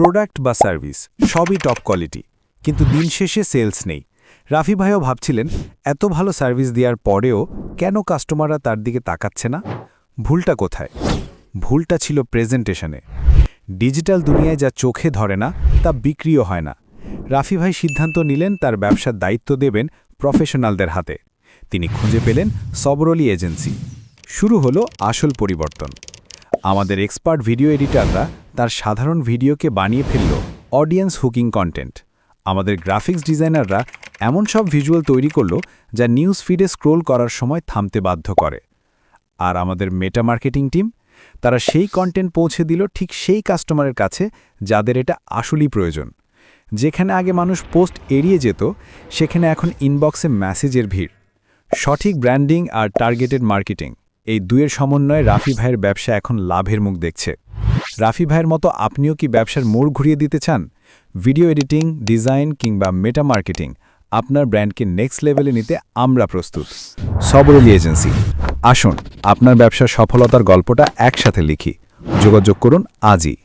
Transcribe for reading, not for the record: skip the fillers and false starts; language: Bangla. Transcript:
প্রোডাক্ট বা সার্ভিস সবই টপ কোয়ালিটি, কিন্তু দিন শেষে সেলস নেই। রাফি ভাইও ভাবছিলেন, এত ভালো সার্ভিস দেওয়ার পরেও কেন কাস্টমাররা তার দিকে তাকাচ্ছে না? ভুলটা কোথায়? ভুলটা ছিল প্রেজেন্টেশনে। ডিজিটাল দুনিয়ায় যা চোখে ধরে না তা বিক্রিও হয় না। রাফি ভাই সিদ্ধান্ত নিলেন তার ব্যবসার দায়িত্ব দেবেন প্রফেশনালদের হাতে। তিনি খুঁজে পেলেন সবরলি এজেন্সি। শুরু হলো আসল পরিবর্তন। আমাদের এক্সপার্ট ভিডিও এডিটররা তার সাধারণ ভিডিওকে বানিয়ে ফেলল অডিয়েন্স হুকিং কন্টেন্ট। আমাদের গ্রাফিক্স ডিজাইনাররা এমন সব ভিজুয়াল তৈরি করল যা নিউজ ফিডে স্ক্রোল করার সময় থামতে বাধ্য করে। আর আমাদের মেটা মার্কেটিং টিম, তারা সেই কন্টেন্ট পৌঁছে দিল ঠিক সেই কাস্টমারের কাছে যাদের এটা আসলেই প্রয়োজন। যেখানে আগে মানুষ পোস্ট এড়িয়ে যেত, সেখানে এখন ইনবক্সে মেসেজের ভিড়। সঠিক ব্র্যান্ডিং আর টার্গেটেড মার্কেটিং, এই দুয়ের সমন্বয়ে রাফি ভাইয়ের ব্যবসা এখন লাভের মুখ দেখছে। রাফি ভাইয়ের মতো আপনিও কি ব্যবসার মোড় ঘুরিয়ে দিতে চান? ভিডিও এডিটিং, ডিজাইন কিংবা মেটা মার্কেটিং, আপনার ব্র্যান্ডকে নেক্সট লেভেলে নিতে আমরা প্রস্তুত। সবরলি এজেন্সি, আসুন আপনার ব্যবসার সফলতার গল্পটা একসাথে লিখি। যোগাযোগ করুন আজই।